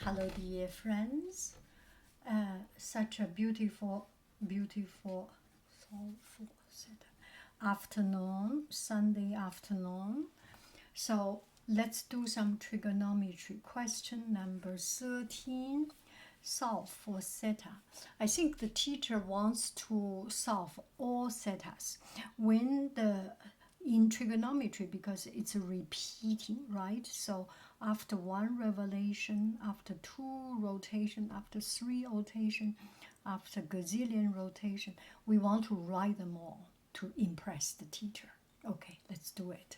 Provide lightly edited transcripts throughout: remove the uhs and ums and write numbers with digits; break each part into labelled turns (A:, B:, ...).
A: Hello, dear friends. Such a beautiful, soulful afternoon, Sunday afternoon. So let's do some trigonometry. Question number 13. Solve for theta. I think the teacher wants to solve all thetas. When in trigonometry, because it's repeating, right? So after one revelation, after two rotation, after three rotation, after gazillion rotation, we want to write them all to impress the teacher. Okay, let's do it.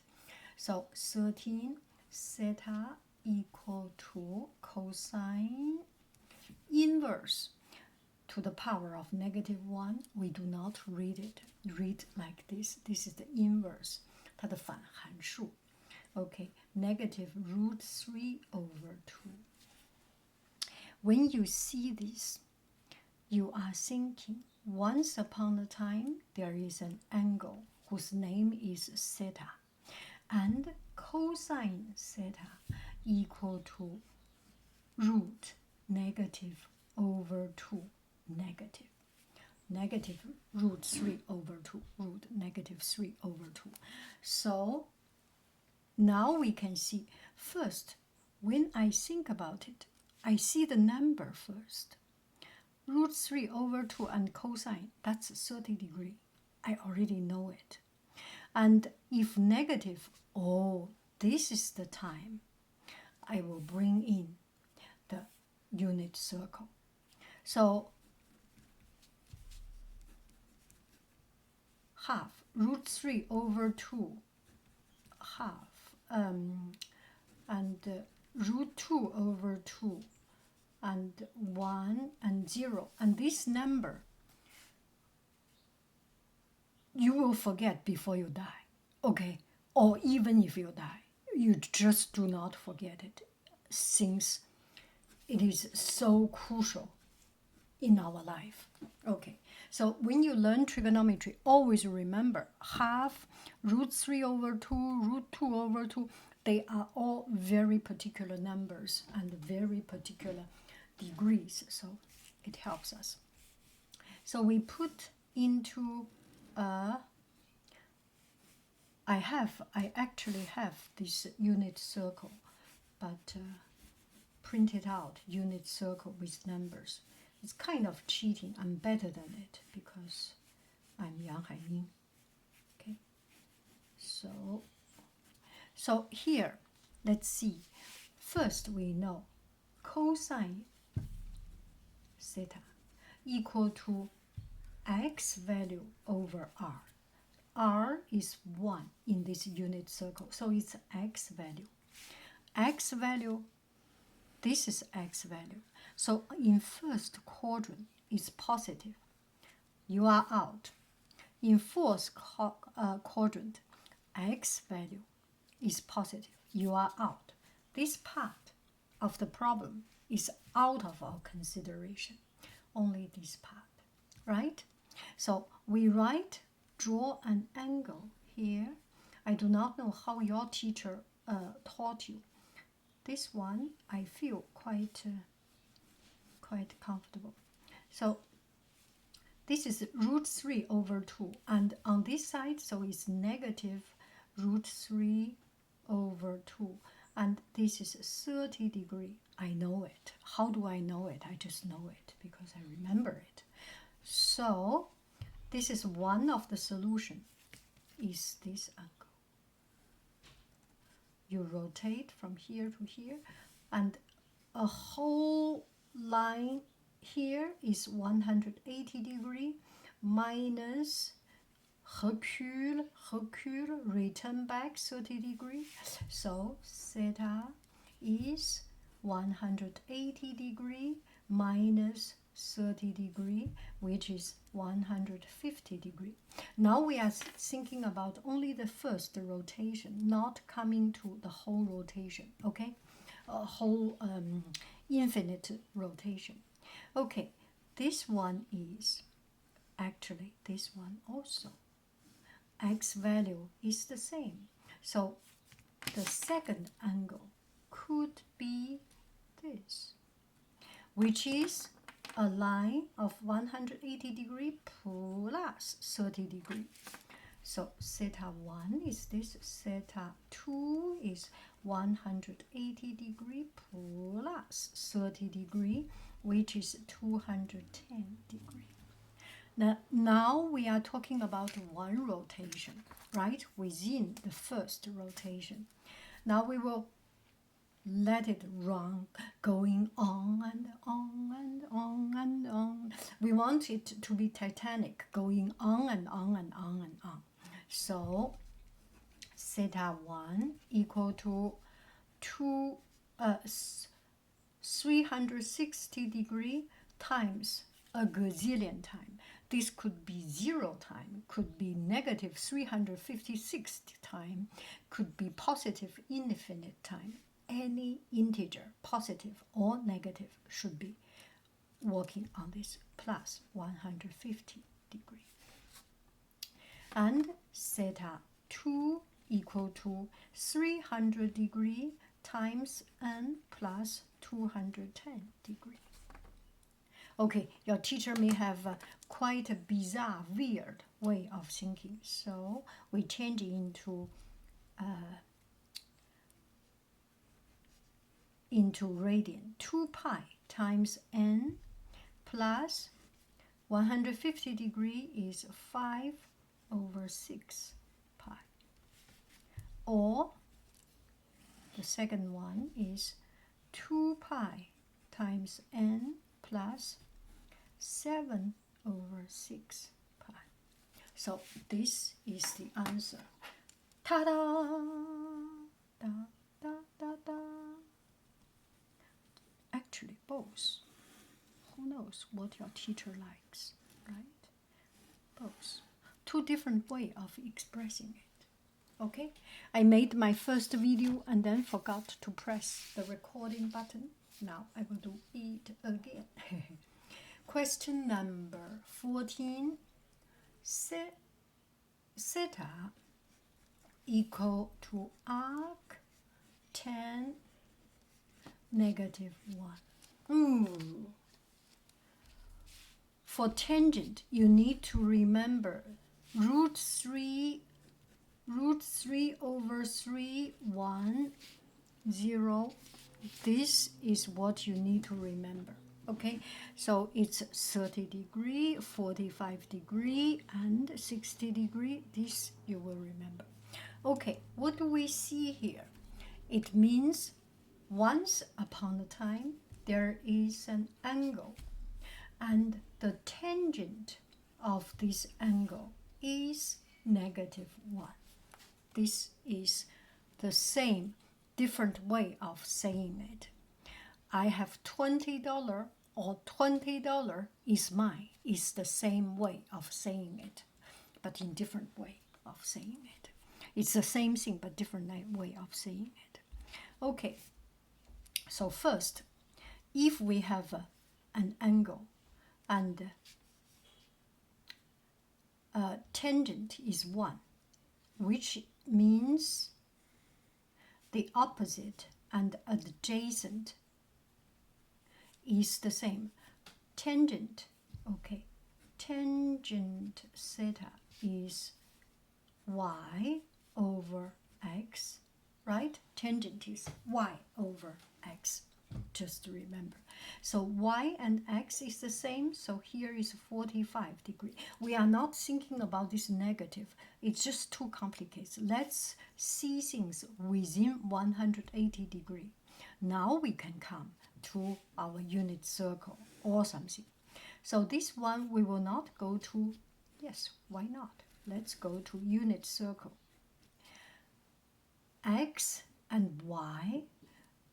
A: So 13 theta equal to cosine inverse to the power of -1. We do not read it. Read like this. This is the inverse. 它的反函数. Okay, -√3/2. When you see this, you are thinking, once upon a time, there is an angle whose name is theta, and cosine theta equal to root -over2 negative √3/2, root -3/2. So now we can see, first, when I think about it, I see the number first. √3/2 and cosine, that's 30 degrees. I already know it. And if negative, oh, this is the time I will bring in the unit circle. So half √3/2, half, and √2/2, and 1 and 0. And this number, you will forget before you die, okay? Or even if you die, you just do not forget it, since it is so crucial in our life. Okay, so when you learn trigonometry, always remember half, √3/2, √2/2, they are all very particular numbers and very particular degrees, so it helps us. So we put into I actually have this unit circle, but print it out, unit circle with numbers. It's kind of cheating. I'm better than it because I'm Yang Haiying. Okay, so here, let's see. First, we know cosine theta equal to x value over r. R is 1 in this unit circle, so it's x value. X value, this is x value. So in first quadrant is positive. You are out. In fourth quadrant, x value is positive. You are out. This part of the problem is out of our consideration. Only this part, right? So we draw an angle here. I do not know how your teacher taught you. This one I feel quite comfortable. So this is √3/2, and on this side, so it's negative √3/2, and this is 30 degrees. I know it. How do I know it? I just know it because I remember it. So this is one of the solution, is this angle. You rotate from here to here, and a whole line here is 180 degrees minus recul, return back 30 degrees. So theta is 180 degrees minus 30 degrees, which is 150 degrees. Now we are thinking about only the first rotation, not coming to the whole rotation, okay? A whole infinite rotation. Okay, this one is actually this one also. X value is the same. So the second angle could be this. which is a line of 180 degree plus 30 degree. So theta 1 is this, theta 2 is 180 degree plus 30 degree, which is 210 degree. Now we are talking about one rotation, right, within the first rotation. Now we will let it run, going on and on and on and on. We want it to be Titanic, going on and on and on and on. So theta 1 equal to 360 degree times a gazillion time. This could be 0 time, could be negative 356 time, could be positive infinite time. Any integer, positive or negative, should be working on this plus 150 degree. And theta 2 equal to 300 degree times n plus 210 degree. Okay, your teacher may have quite a bizarre, weird way of thinking, so we change it into radian. 2 pi times n plus 150 degree is 5 over 6 pi. Or the second one is 2 pi times n plus 7 over 6 pi. So this is the answer. Ta-da! Da, da, da, da. Actually, both. Who knows what your teacher likes, right? Both. Two different ways of expressing it. Okay? I made my first video and then forgot to press the recording button. Now I will do it again. Question number 14. Theta equal to arc tan negative 1. For tangent, you need to remember root 3 over 3, 1, 0. This is what you need to remember. Okay, so it's 30 degree, 45 degree, and 60 degree. This you will remember. Okay, what do we see here? It means once upon a time there is an angle, and the tangent of this angle is negative 1. This is the same, different way of saying it. I have $20 or $20 is mine. It's the same way of saying it, but in different way of saying it. It's the same thing, but different way of saying it. Okay, so first, if we have an angle and tangent is 1, which means the opposite and adjacent is the same. Tangent, okay, tangent theta is y over x, right? Tangent is y over x, just to remember. So y and x is the same, so here is 45 degree. We are not thinking about this negative. It's just too complicated. Let's see things within 180 degree. Now we can come to our unit circle or something. So this one we will not go to. Yes, why not? Let's go to unit circle. X and y,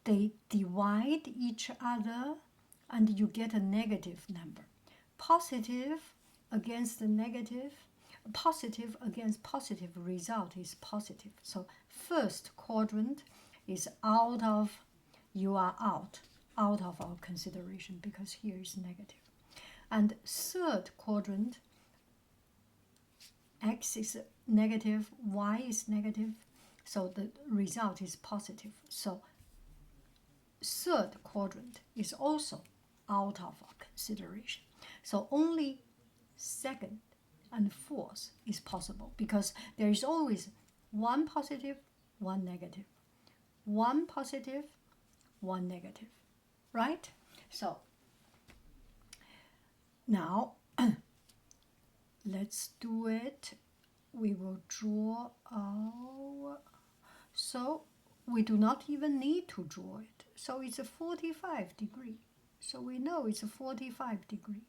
A: they divide each other and you get a negative number. Positive against the negative, positive against positive result is positive. So first quadrant is out of, you are out of our consideration because here is negative. And third quadrant, x is negative, y is negative, so the result is positive. So third quadrant is also out of consideration. So only second and fourth is possible because there is always one positive, one negative. One positive, one negative, right? So now let's do it. We will draw our, so we do not even need to draw it. So it's a 45 degree. So we know it's a 45 degree.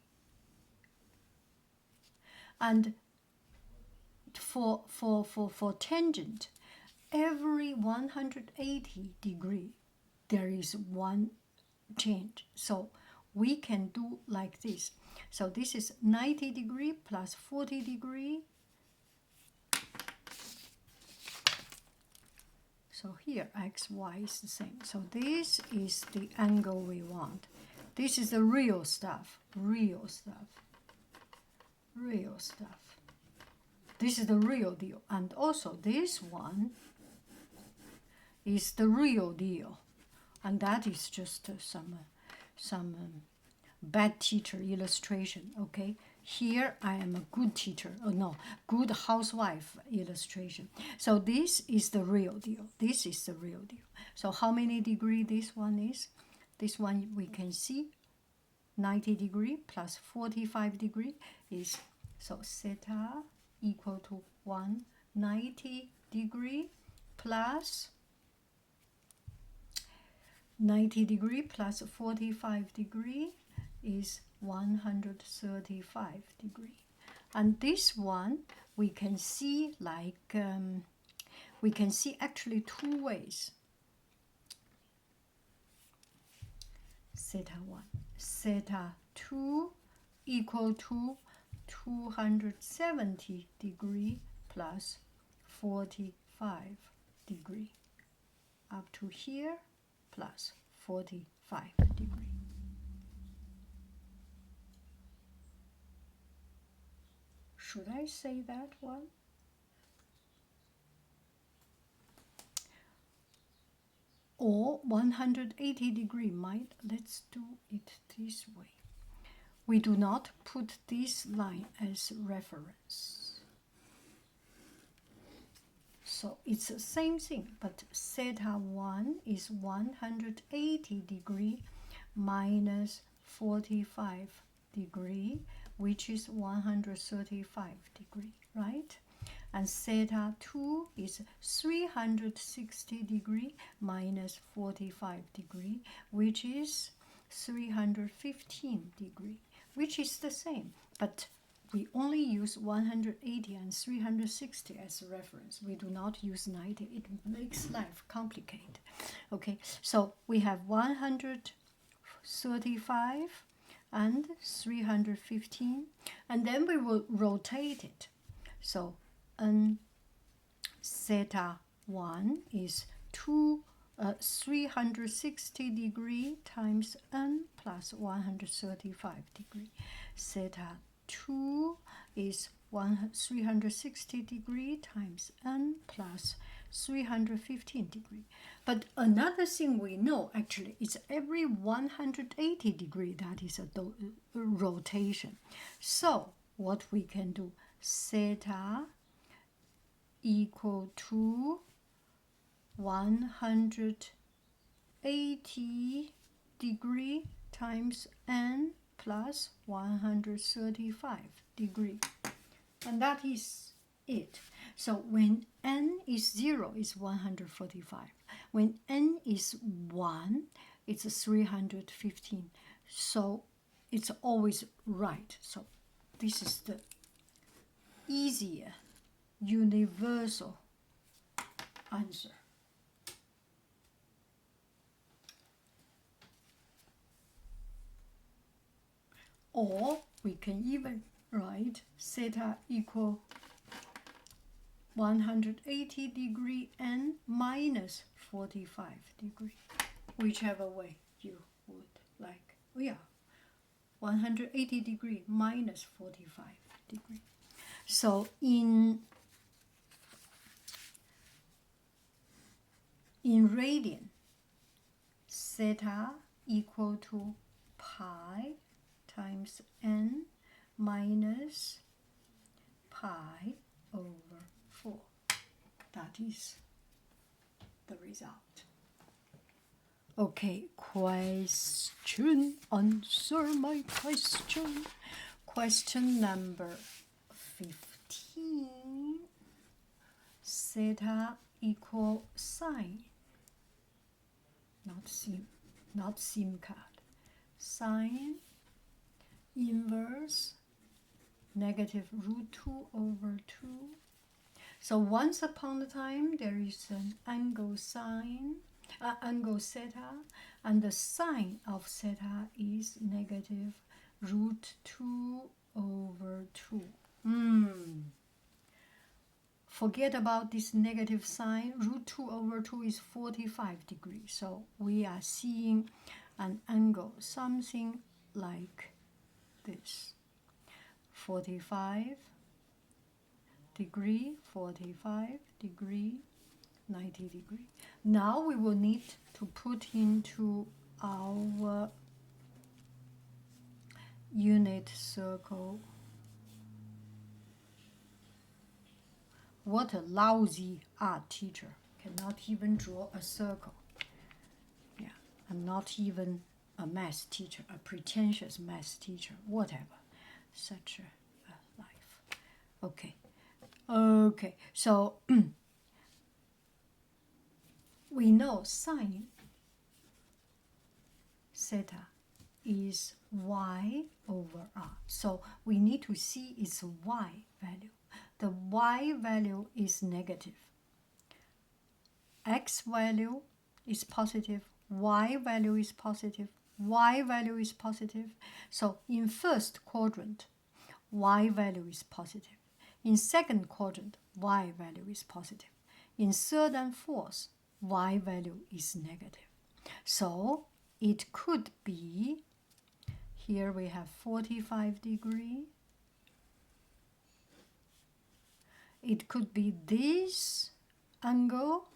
A: And for tangent, every 180 degree, there is one change. So we can do like this. So this is 90 degree plus 40 degree. So here, x, y is the same. So this is the angle we want. This is the real stuff, real stuff, real stuff. This is the real deal. And also this one is the real deal. And that is just some bad teacher illustration, okay? Here I am a good teacher, oh no, good housewife illustration. So this is the real deal. This is the real deal. So how many degree this one is? This one we can see 90 degree plus 45 degree is, so theta equal to 190 degree plus 90 degree plus 45 degree is 135 degree. And this one we can see like we can see actually two ways. Theta 1, theta 2 equal to 270 degree plus 45 degree up to here plus 45 degree. Should I say that one? Or 180 degree might, let's do it this way. We do not put this line as reference. So it's the same thing, but theta 1 is 180 degree minus 45 degree, which is 135 degree, right? And theta 2 is 360 degree minus 45 degree, which is 315 degree, which is the same, but we only use 180 and 360 as a reference. We do not use 90. It makes life complicated. Okay, so we have 135 and 315, and then we will rotate it. So n theta 1 is 360 degree times n plus 135 degree. Theta 2 is 360 degree times n plus 315 degree. But another thing we know actually is every 180 degree that is a rotation. So what we can do, theta equal to 180 degree times n plus 135 degree. And that is it. So when n is 0, it's 145. When n is 1, it's 315. So it's always right. So this is the easier universal answer. Or we can even write theta equal 180 degree n minus 45 degree, whichever way you would like. Oh yeah, 180 degree minus 45 degree. So in radian, theta equal to pi times n minus pi over 4. That is the result. Okay, question. Answer my question. Question number 15. Theta equal sine. Not SIM card. Sine inverse negative root 2 over 2. So once upon a time, there is an angle theta, and the sine of theta is negative root 2 over 2. Forget about this negative sign. Root 2 over 2 is 45 degrees. So we are seeing an angle, something like this. 45 degree, 45 degree, 90 degree. Now we will need to put into our unit circle. What a lousy art teacher. Cannot even draw a circle. Yeah, I'm not even a math teacher, a pretentious math teacher, whatever. Such a life. Okay, so we know sine theta is y over r. So we need to see its y value. The y value is negative. X value is positive. Y value is positive. Y value is positive. So in first quadrant, y value is positive. In second quadrant, y value is positive. In third and fourth, y value is negative. So it could be, here we have 45 degree. It could be this angle,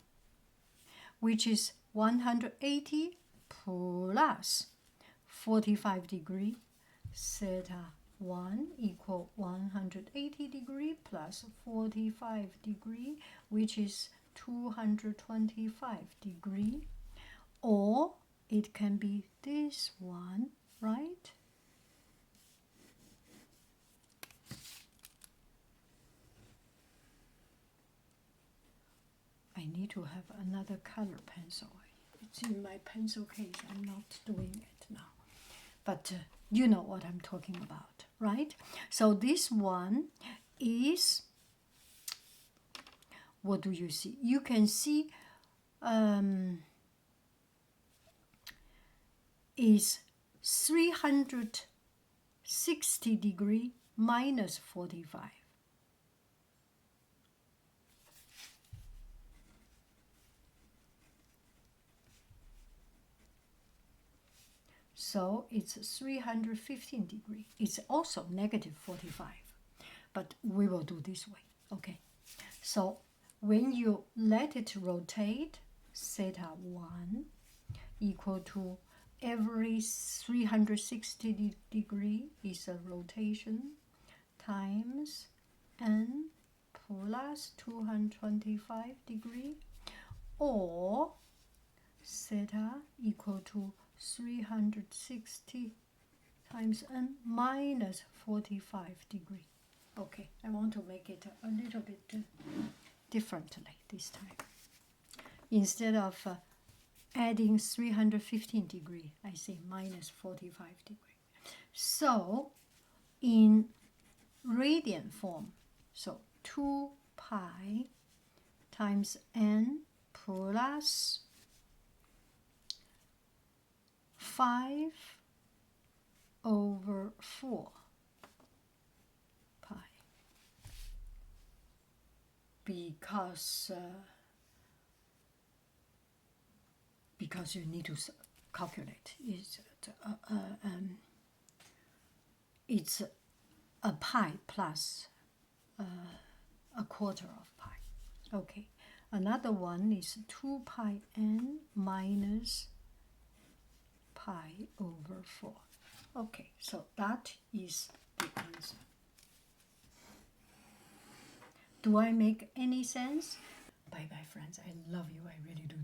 A: which is 180 plus 45 degree. Theta 1 equal 180 degree plus 45 degree, which is 225 degree. Or it can be this one, right? I need to have another color pencil. It's in my pencil case. I'm not doing it now. But you know what I'm talking about, right? So this one is, what do you see? You can see is 360 degree minus 45. So it's 315 degree. It's also negative 45. But we will do this way, okay? So when you let it rotate, theta 1 equal to every 360 degree is a rotation times n plus 225 degree, or theta equal to 360 times n minus 45 degree. Okay, I want to make it a little bit differently this time. Instead of adding 315 degree, I say minus 45 degree. So in radian form, so 2 pi times n plus 5 over 4 pi, because you need to calculate. It's a pi plus a quarter of pi. Okay, another one is 2 pi n minus pi over 4. Okay, so that is the answer. Do I make any sense? Bye bye, friends. I love you. I really do.